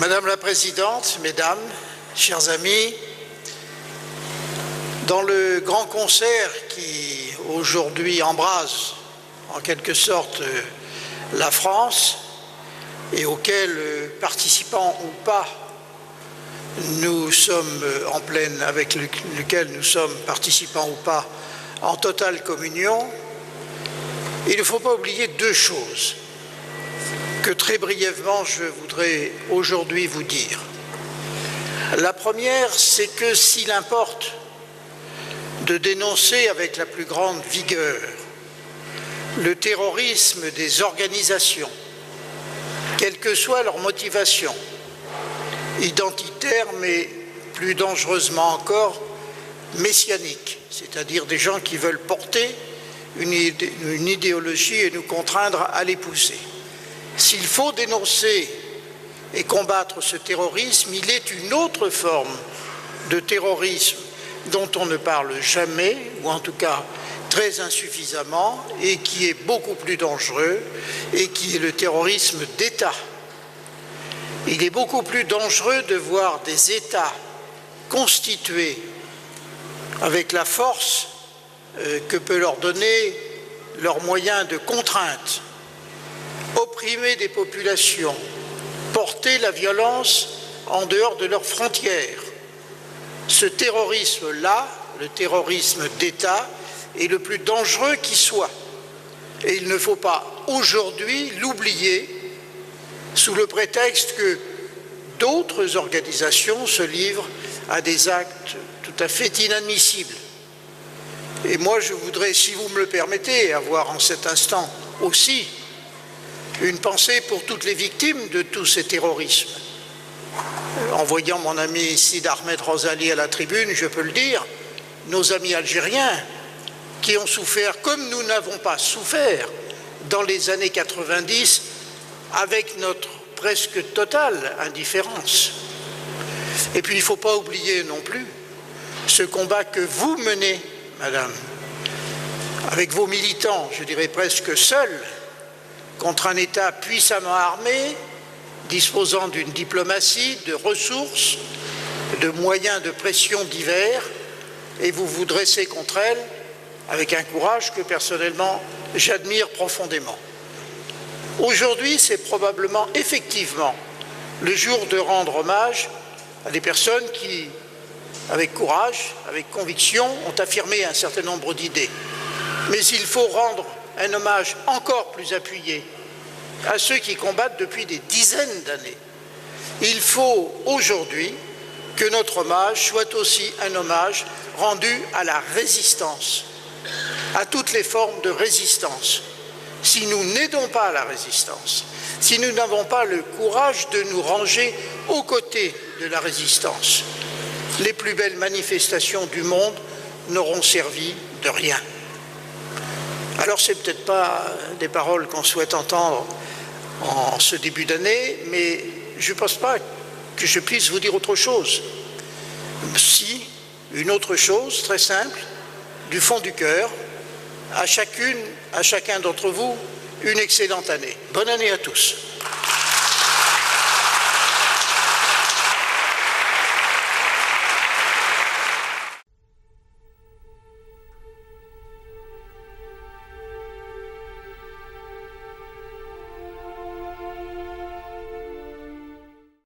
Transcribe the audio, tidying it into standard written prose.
Madame la Présidente, Mesdames, chers amis, dans le grand concert qui aujourd'hui embrase en quelque sorte la France et auquel, participants ou pas, nous sommes en pleine, avec lequel nous sommes participants ou pas en totale communion, il ne faut pas oublier deux choses que très brièvement je voudrais aujourd'hui vous dire. La première, c'est que s'il importe de dénoncer avec la plus grande vigueur le terrorisme des organisations, quelle que soit leur motivation, identitaire mais plus dangereusement encore messianique, c'est-à-dire des gens qui veulent porter une idéologie et nous contraindre à l'épouser. S'il faut dénoncer et combattre ce terrorisme, il est une autre forme de terrorisme dont on ne parle jamais, ou en tout cas très insuffisamment, et qui est beaucoup plus dangereux, et qui est le terrorisme d'État. Il est beaucoup plus dangereux de voir des États constitués avec la force que peut leur donner leurs moyens de contrainte, opprimer des populations, porter la violence en dehors de leurs frontières. Ce terrorisme-là, le terrorisme d'État, est le plus dangereux qui soit. Et il ne faut pas aujourd'hui l'oublier sous le prétexte que d'autres organisations se livrent à des actes tout à fait inadmissibles. Et moi, je voudrais, si vous me le permettez, avoir en cet instant aussi une pensée pour toutes les victimes de tous ces terrorismes. En voyant mon ami Sid Ahmed Rosali à la tribune, je peux le dire, nos amis algériens qui ont souffert comme nous n'avons pas souffert dans les années 90 avec notre presque totale indifférence. Et puis il ne faut pas oublier non plus ce combat que vous menez, Madame, avec vos militants, je dirais presque seuls, contre un État puissamment armé, disposant d'une diplomatie, de ressources, de moyens de pression divers, et vous vous dressez contre elle avec un courage que personnellement j'admire profondément. Aujourd'hui, c'est probablement effectivement le jour de rendre hommage à des personnes qui, avec courage, avec conviction, ont affirmé un certain nombre d'idées. Mais il faut rendre un hommage encore plus appuyé à ceux qui combattent depuis des dizaines d'années. Il faut aujourd'hui que notre hommage soit aussi un hommage rendu à la résistance, à toutes les formes de résistance. Si nous n'aidons pas la résistance, si nous n'avons pas le courage de nous ranger aux côtés de la résistance, les plus belles manifestations du monde n'auront servi de rien. Alors, ce n'est peut-être pas des paroles qu'on souhaite entendre en ce début d'année, mais je ne pense pas que je puisse vous dire autre chose. Si, une autre chose très simple, du fond du cœur, à chacune, à chacun d'entre vous, une excellente année. Bonne année à tous.